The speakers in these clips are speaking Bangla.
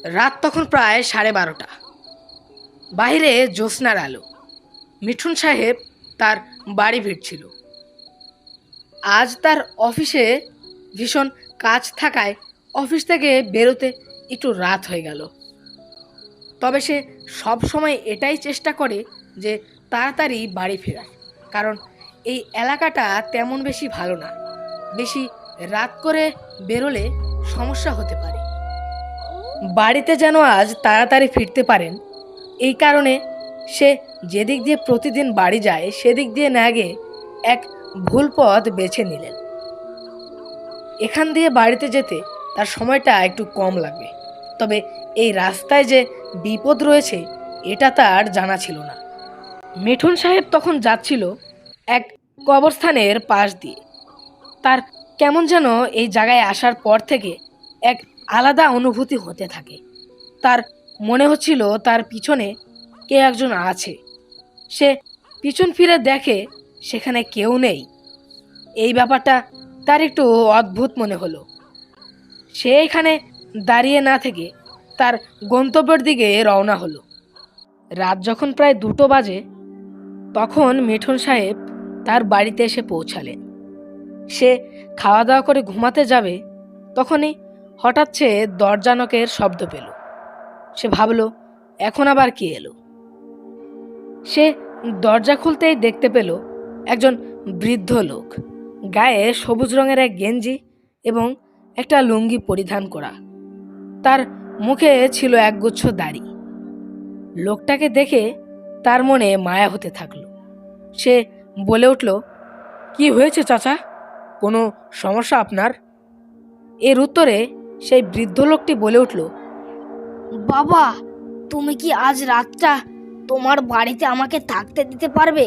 রাত তখন প্রায় 12:30। বাইরে জ্যোৎস্নার আলো। মিঠুন সাহেব তার বাড়ি ফিরছিল। আজ তার অফিসে ভীষণ কাজ থাকায় অফিস থেকে বেরোতে একটু রাত হয়ে গেল। তবে সে সব সময় এটাই চেষ্টা করে যে তাড়াতাড়ি বাড়ি ফেরার, কারণ এই এলাকাটা তেমন বেশি ভালো না। বেশি রাত করে বেরোলে সমস্যা হতে পারে। বাড়িতে যেন আজ তাড়াতাড়ি ফিরতে পারেন, এই কারণে সে যেদিক দিয়ে প্রতিদিন বাড়ি যায় সেদিক দিয়ে না গিয়ে এক ভুল পথ বেছে নিলেন। এখান দিয়ে বাড়িতে যেতে তার সময়টা একটু কম লাগবে, তবে এই রাস্তায় যে বিপদ রয়েছে এটা তার জানা ছিল না। মিঠুন সাহেব তখন যাচ্ছিল এক কবরস্থানের পাশ দিয়ে। তার কেমন যেন এই জায়গায় আসার পর থেকে এক আলাদা অনুভূতি হতে থাকে। তার মনে হচ্ছিল তার পিছনে কে একজন আছে। সে পিছন ফিরে দেখে সেখানে কেউ নেই। এই ব্যাপারটা তার একটু অদ্ভুত মনে হলো। সে এখানে দাঁড়িয়ে না থেকে তার গন্তব্যের দিকে রওনা হলো। রাত যখন প্রায় 2টো বাজে তখন মিঠুন সাহেব তার বাড়িতে এসে পৌঁছালেন। সে খাওয়া দাওয়া করে ঘুমাতে যাবে, তখনই হঠাৎ সে দরজা নকের শব্দ পেল। সে ভাবল এখন আবার কে এলো। সে দরজা খুলতেই দেখতে পেল একজন বৃদ্ধ লোক, গায়ে সবুজ রঙের এক গেঞ্জি এবং একটা লুঙ্গি পরিধান করা। তার মুখে ছিল একগুচ্ছ দাড়ি। লোকটাকে দেখে তার মনে মায়া হতে থাকলো। সে বলে উঠল, কি হয়েছে চাচা, কোনো সমস্যা আপনার? এর উত্তরে সেই বৃদ্ধ লোকটি বলে উঠল, বাবা, তুমি কি আজ রাতটা তোমার বাড়িতে আমাকে থাকতে দিতে পারবে?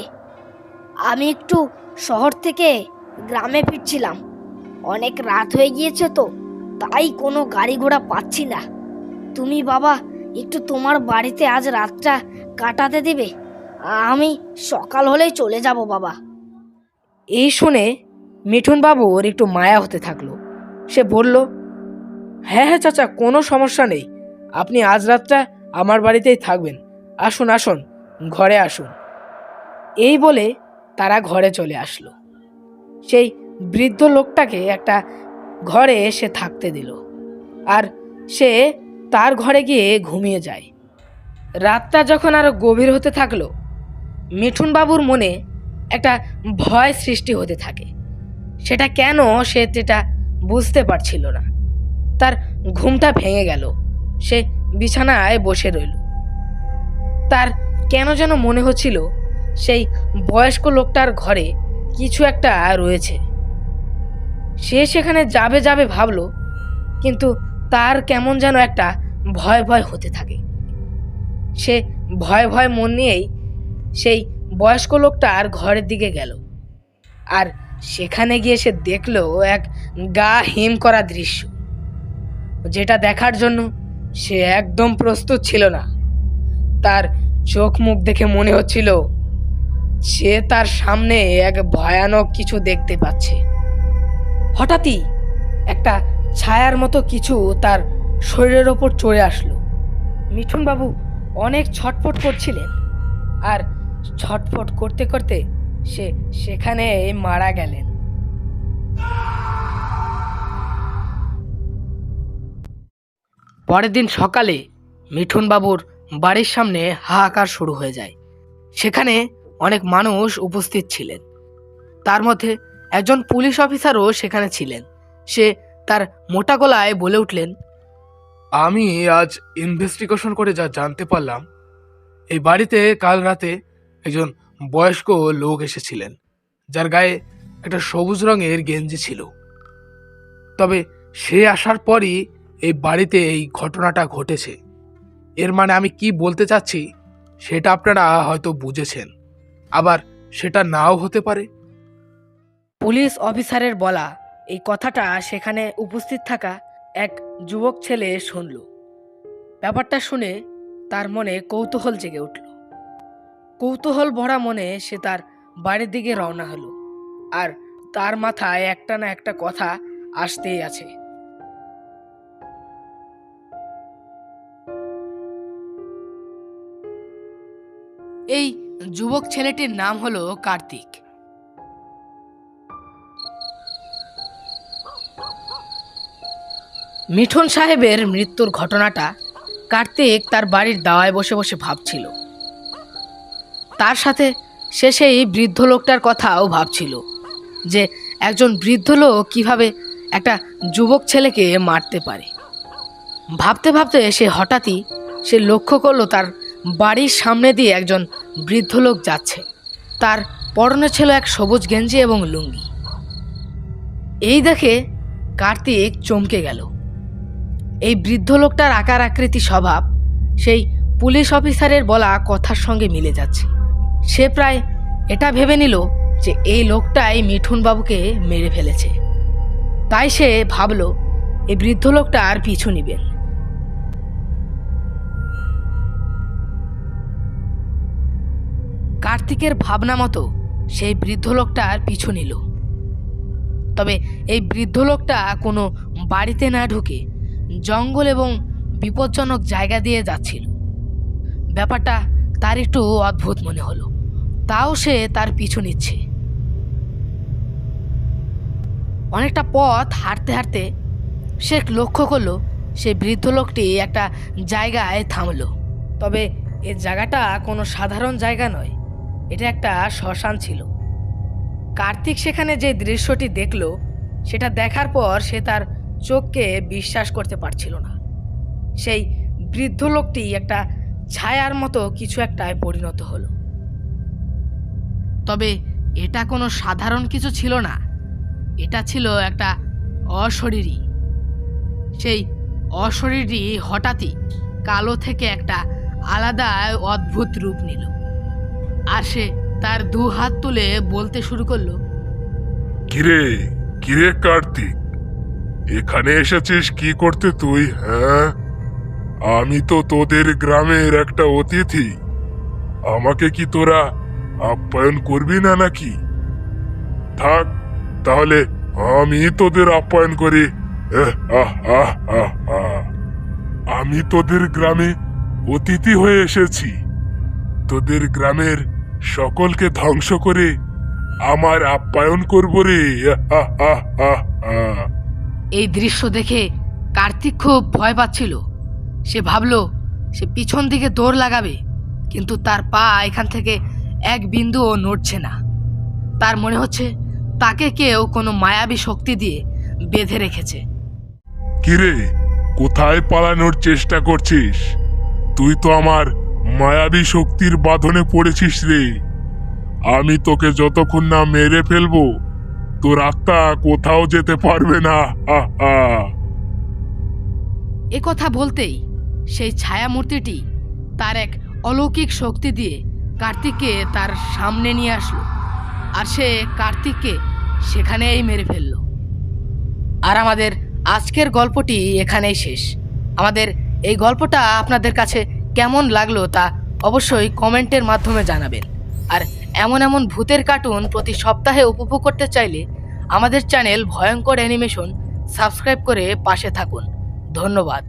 আমি একটু শহর থেকে গ্রামে ফিরছিলাম। অনেক রাত হয়ে গিয়েছে তো, তাই কোনো গাড়ি ঘোড়া পাচ্ছি না। তুমি বাবা একটু তোমার বাড়িতে আজ রাতটা কাটাতে দেবে? আমি সকাল হলেই চলে যাব বাবা। এই শুনে মিঠুন বাবুর একটু মায়া হতে থাকলো। সে বলল, হ্যাঁ হ্যাঁ চাচা, কোনো সমস্যা নেই, আপনি আজ রাতটা আমার বাড়িতেই থাকবেন। আসুন আসুন, ঘরে আসুন। এই বলে তারা ঘরে চলে আসলো। সেই বৃদ্ধ লোকটাকে একটা ঘরে এসে থাকতে দিল, আর সে তার ঘরে গিয়ে ঘুমিয়ে যায়। রাতটা যখন আরো গভীর হতে থাকলো, মিঠুন বাবুর মনে একটা ভয় সৃষ্টি হতে থাকে। সেটা কেন সে সেটা বুঝতে পারছিল না। তার ঘুমটা ভেঙে গেল। সে বিছানায় বসে রইল। তার কেন যেন মনে হচ্ছিল সেই বয়স্ক লোকটার ঘরে কিছু একটা রয়েছে। সে সেখানে যাবে যাবে ভাবলো, কিন্তু তার কেমন যেন একটা ভয় ভয় হতে থাকে। সে ভয় ভয় মন নিয়েই সেই বয়স্ক লোকটার ঘরের দিকে গেল, আর সেখানে গিয়ে সে দেখলো এক গা হিম করা দৃশ্য, যেটা দেখার জন্য সে একদম প্রস্তুত ছিল না। তার চোখ মুখ দেখে মনে হচ্ছিল সে তার সামনে এক ভয়ানক কিছু দেখতে পাচ্ছে। হঠাৎই একটা ছায়ার মতো কিছু তার শরীরের ওপর চড়ে আসলো। মিঠুন বাবু অনেক ছটফট করছিলেন, আর ছটফট করতে করতে সে সেখানে মারা গেলেন। পরের দিন সকালে মিঠুন বাবুর বাড়ির সামনে হাহাকার শুরু হয়ে যায়। সেখানে অনেক মানুষ উপস্থিত ছিলেন। তার মধ্যে একজন পুলিশ অফিসারও সেখানে ছিলেন। সে তার মোটা গলায় বলে উঠলেন, আমি আজ ইনভেস্টিগেশন করে যা জানতে পারলাম, এই বাড়িতে কাল রাতে একজন বয়স্ক লোক এসেছিলেন, যার গায়ে একটা সবুজ রঙের গেঞ্জি ছিল। তবে সে আসার পরই এই বাড়িতে এই ঘটনাটা ঘটেছে। এর মানে আমি কি বলতে চাচ্ছি সেটা আপনারা হয়তো বুঝেছেন, আবার সেটা নাও হতে পারে। পুলিশ অফিসারের বলা এই কথাটা সেখানে উপস্থিত থাকা এক যুবক ছেলে শুনল। ব্যাপারটা শুনে তার মনে কৌতূহল জেগে উঠল। কৌতূহল ভরা মনে সে তার বাড়ির দিকে রওনা হলো, আর তার মাথায় একটা না একটা কথা আসতেই আছে। এই যুবক ছেলেটির নাম হলো কার্তিক। মিঠুন সাহেবের মৃত্যুর ঘটনাটা কার্তিক তার বাড়ির দাওয়ায় বসে বসে ভাবছিল। তার সাথে সে সেই বৃদ্ধ লোকটার কথাও ভাবছিল যে একজন বৃদ্ধ লোক কীভাবে একটা যুবক ছেলেকে মারতে পারে। ভাবতে ভাবতে হঠাৎই সে লক্ষ্য করলো তার বাড়ির সামনে দিয়ে একজন বৃদ্ধ লোক যাচ্ছে। তার পরনে ছিল এক সবুজ গেঞ্জি এবং লুঙ্গি। এই দেখে কার্তিক চমকে গেল। এই বৃদ্ধ লোকটার আকার আকৃতি স্বভাব সেই পুলিশ অফিসারের বলা কথার সঙ্গে মিলে যাচ্ছে। সে প্রায় এটা ভেবে নিল যে এই লোকটাই মিঠুন বাবুকে মেরে ফেলেছে। তাই সে ভাবল এই বৃদ্ধ লোকটার পিছু নিবেন। কার্তিকের ভাবনা মতো সেই বৃদ্ধ লোকটার পিছু নিল। তবে এই বৃদ্ধ লোকটা কোনো বাড়িতে না ঢুকে জঙ্গল এবং বিপজ্জনক জায়গা দিয়ে যাচ্ছিল। ব্যাপারটা তার একটু অদ্ভুত মনে হলো, তাও সে তার পিছু নিচ্ছে। অনেকটা পথ হাঁটতে হাঁটতে সে লক্ষ্য করলো সেই বৃদ্ধ লোকটি একটা জায়গায় থামলো। তবে এই জায়গাটা কোনো সাধারণ জায়গা নয়, এটা একটা শ্মশান ছিল। কার্তিক সেখানে যে দৃশ্যটি দেখলো সেটা দেখার পর সে তার চোখকে বিশ্বাস করতে পারছিল না। সেই বৃদ্ধ লোকটি একটা ছায়ার মতো কিছু একটায় পরিণত হলো। তবে এটা কোনো সাধারণ কিছু ছিল না, এটা ছিল একটা অশরীরী। সেই অশরীরী হঠাৎই কালো থেকে একটা আলাদা অদ্ভুত রূপ নিল। আর সে তার দু হাত তুলে বলতে শুরু করলো, কিরে কিরে কার্তিক, এখানে এসেছিস কি করতে তুই? হ্যাঁ, আমি তো তোদের গ্রামের একটা অতিথি, আমাকে কি তোরা আপ্যায়ন করবি না নাকি? থাক তাহলে আমি তোদের আপ্যায়ন করি। আমি তোদের গ্রামে অতিথি হয়ে এসেছি, তোদের গ্রামের সকলকে ধ্বংস করে আমার আপ্যায়ন করবো রে। এই দৃশ্য দেখে কার্তিক খুব ভয় পাচ্ছিল। সে ভাবলো সে পিছন দিকে দৌড় লাগাবে, কিন্তু তার পা এখান থেকে এক বিন্দুও নড়ছে না। তার মনে হচ্ছে তাকে কেউ কোনো মায়াবী শক্তি দিয়ে বেঁধে রেখেছে। কিরে, কোথায় পালানোর চেষ্টা করছিস? তুই তো আমার মায়াবী শক্তির বাঁধনে পড়েছিস রে। আমি তোকে যতক্ষণ না মেরে ফেলবো তোর আত্মা কোথাও যেতে পারবে না। এ কথা বলতেই সেই ছায়ামূর্তিটি তার এক অলৌকিক শক্তি দিয়ে কার্তিককে তার সামনে নিয়ে আসলো, আর সে কার্তিককে সেখানেই মেরে ফেলল। আর আমাদের আজকের গল্পটি এখানেই শেষ। আমাদের এই গল্পটা আপনাদের কাছে কেমন লাগলো তা অবশ্যই কমেন্টের মাধ্যমে জানাবেন। আর এমন এমন ভূতের কার্টুন প্রতি সপ্তাহে উপভোগ করতে চাইলে আমাদের চ্যানেল ভয়ঙ্কর অ্যানিমেশন সাবস্ক্রাইব করে পাশে থাকুন। ধন্যবাদ।